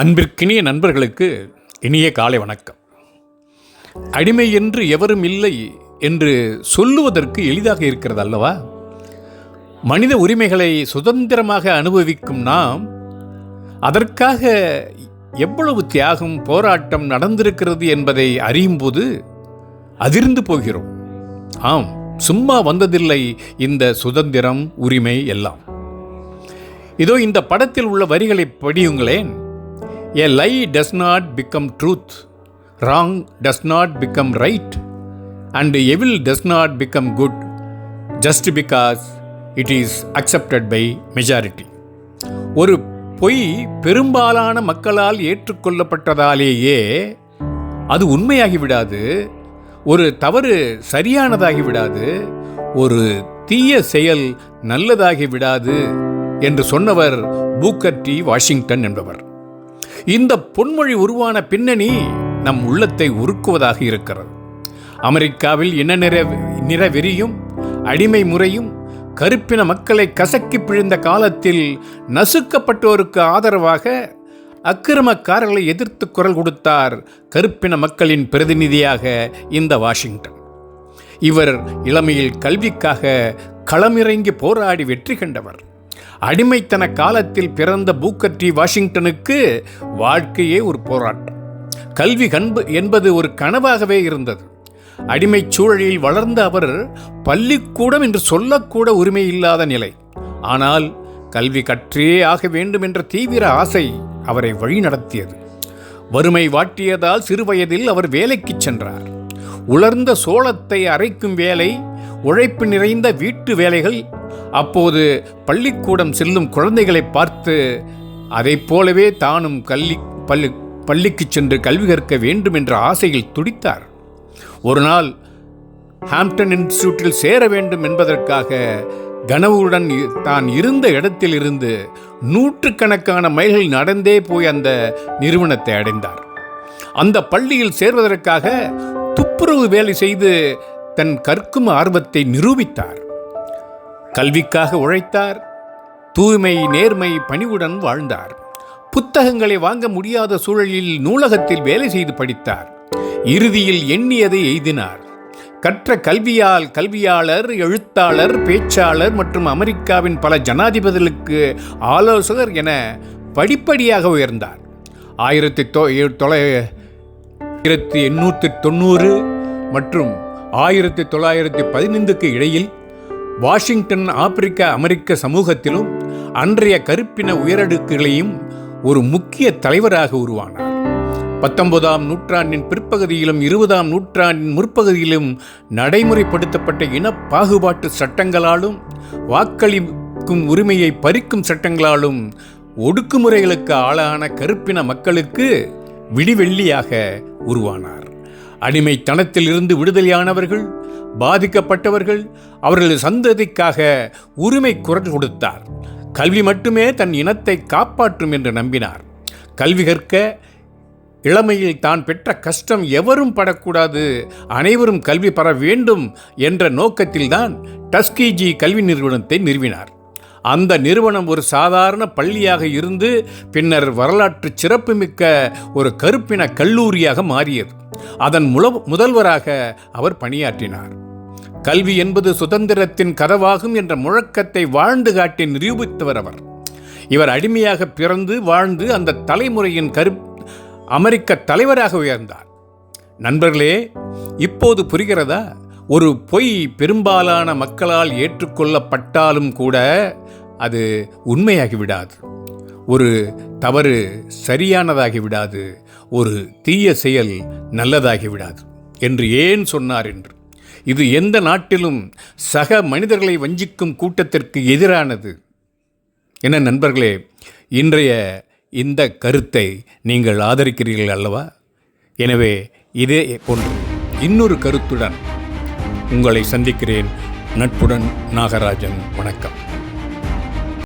அன்பிற்கினிய நண்பர்களுக்கு இனிய காலை வணக்கம். அடிமை என்று எவரும் இல்லை என்று சொல்லுவதற்கு எளிதாக இருக்கிறது அல்லவா? மனித உரிமைகளை சுதந்திரமாக அனுபவிக்கும் நாம் அதற்காக எவ்வளவு தியாகம் போராட்டம் நடந்திருக்கிறது என்பதை அறியும் போது அதிர்ந்து போகிறோம். ஆம், சும்மா வந்ததில்லை இந்த சுதந்திரம், உரிமை எல்லாம். இதோ இந்த படத்தில் உள்ள வரிகளை படியுங்களேன். A lie does not become truth, wrong does not become right, and evil does not become good just because it is accepted by majority. ஒரு பொய் பெரும்பாலான மக்களால் ஏற்றுக்கொள்ளப்பட்டதாலேயே அது உண்மையாகிவிடாது, ஒரு தவறு சரியானதாகிவிடாது, ஒரு தீய செயல் நல்லதாகிவிடாது என்று சொன்னவர் பூக்கர் டி வாஷிங்டன் என்பவர். இந்த பொன்மொழி உருவான பின்னணி நம் உள்ளத்தை உருக்குவதாக இருக்கிறது. அமெரிக்காவில் இன நிறவெறியும் அடிமை முறையும் கருப்பின மக்களை கசக்கி பிழிந்த காலத்தில் நசுக்கப்பட்டோருக்கு ஆதரவாக அக்கிரமக்காரர்களை எதிர்த்து குரல் கொடுத்தார் கருப்பின மக்களின் பிரதிநிதியாக இந்த வாஷிங்டன். இவர் இளமையில் கல்விக்காக களமிறங்கி போராடி வெற்றி கண்டவர். அடிமைத்தன காலத்தில் பிறந்த பூக்கர் டி வாஷிங்டனுக்கு வாழ்க்கையே ஒரு போராட்டம். கல்வி என்பது ஒரு கனவாகவே இருந்தது. அடிமைச் சூழலில் வளர்ந்த அவர் பள்ளிக்கூடம் என்று சொல்லக்கூட உரிமை இல்லாத நிலை. ஆனால் கல்வி கற்றே ஆக வேண்டும் என்ற தீவிர ஆசை அவரை வழிநடத்தியது. வறுமை வாட்டியதால் சிறுவயதில் அவர் வேலைக்கு சென்றார். உலர்ந்த சோளத்தை அரைக்கும் வேலை, உழைப்பு நிறைந்த வீட்டு வேலைகள். அப்போது பள்ளிக்கூடம் செல்லும் குழந்தைகளை பார்த்து அதைப் போலவே தானும் பள்ளிக்கு சென்று கல்வி கற்க வேண்டும் என்ற ஆசையில் துடித்தார். ஒரு நாள் ஹாம்ப்டன் இன்ஸ்டிடியூட்டில் சேர வேண்டும் என்பதற்காக கனவுடன் தான் இருந்த இடத்தில் இருந்து நூற்றுக்கணக்கான மைல்கள் நடந்தே போய் அந்த நிறுவனத்தை அடைந்தார். அந்த பள்ளியில் சேர்வதற்காக துப்புரவு வேலை செய்து தன் கற்கும் ஆர்வத்தை நிரூபித்தார். கல்விக்காக உழைத்தார். தூய்மை, நேர்மை, பணிவுடன் வாழ்ந்தார். புத்தகங்களை வாங்க முடியாத சூழலில் நூலகத்தில் வேலை செய்து படித்தார். இறுதியில் எண்ணியதை எய்தினார். கற்ற கல்வியால் கல்வியாளர், எழுத்தாளர், பேச்சாளர் மற்றும் அமெரிக்காவின் பல ஜனாதிபதிகளுக்கு ஆலோசகர் என படிப்படியாக உயர்ந்தார். 1890 மற்றும் 1915க்கு இடையில் வாஷிங்டன் ஆப்பிரிக்க அமெரிக்க சமூகத்திலும் அன்றைய கருப்பின உயரடுக்குகளையும் ஒரு முக்கிய தலைவராக உருவானார். 19ஆம் நூற்றாண்டின் பிற்பகுதியிலும் 20ஆம் நூற்றாண்டின் முற்பகுதியிலும் நடைமுறைப்படுத்தப்பட்ட இன பாகுபாட்டு சட்டங்களாலும் வாக்களிக்கும் உரிமையை பறிக்கும் சட்டங்களாலும் ஒடுக்குமுறைகளுக்கு ஆளான கருப்பின மக்களுக்கு விடிவெள்ளியாக உருவானார். அடிமைத்தனத்தில் இருந்து விடுதலையானவர்கள், பாதிக்கப்பட்டவர்கள், அவர்களது சந்ததிக்காக உரிமை குரல் கொடுத்தார். கல்வி மட்டுமே தன் இனத்தை காப்பாற்றும் என்று நம்பினார். கல்வி கற்க இளமையில் தான் பெற்ற கஷ்டம் எவரும் படக்கூடாது, அனைவரும் கல்வி பெற வேண்டும் என்ற நோக்கத்தில்தான் டஸ்கீஜி கல்வி நிறுவனத்தை நிறுவினார். அந்த நிறுவனம் ஒரு சாதாரண பள்ளியாக இருந்து பின்னர் வரலாற்று சிறப்புமிக்க ஒரு கருப்பின கல்லூரியாக மாறியது. அதன் முதல்வராக அவர் பணியாற்றினார். கல்வி என்பது சுதந்திரத்தின் கதவாகும் என்ற முழக்கத்தை வாழ்ந்து காட்டி நிரூபித்தவர் அவர். இவர் அடிமையாக பிறந்து வாழ்ந்து அந்த தலைமுறையின் அமெரிக்க தலைவராக உயர்ந்தார். நண்பர்களே, இப்போது புரிகிறதா? ஒரு பொய் பெரும்பாலான மக்களால் ஏற்றுக்கொள்ளப்பட்டாலும் கூட அது உண்மையாகிவிடாது, ஒரு தவறு சரியானதாகிவிடாது, ஒரு தீய செயல் நல்லதாகிவிடாது என்று ஏன் சொன்னார் என்று. இது எந்த நாட்டிலும் சக மனிதர்களை வஞ்சிக்கும் கூட்டத்திற்கு எதிரானது. என்ன நண்பர்களே, இன்றைய இந்த கருத்தை நீங்கள் ஆதரிக்கிறீர்கள் அல்லவா? எனவே இதே போன்று இன்னொரு கருத்துடன் உங்களை சந்திக்கிறேன். நட்புடன் நாகராஜன். வணக்கம்.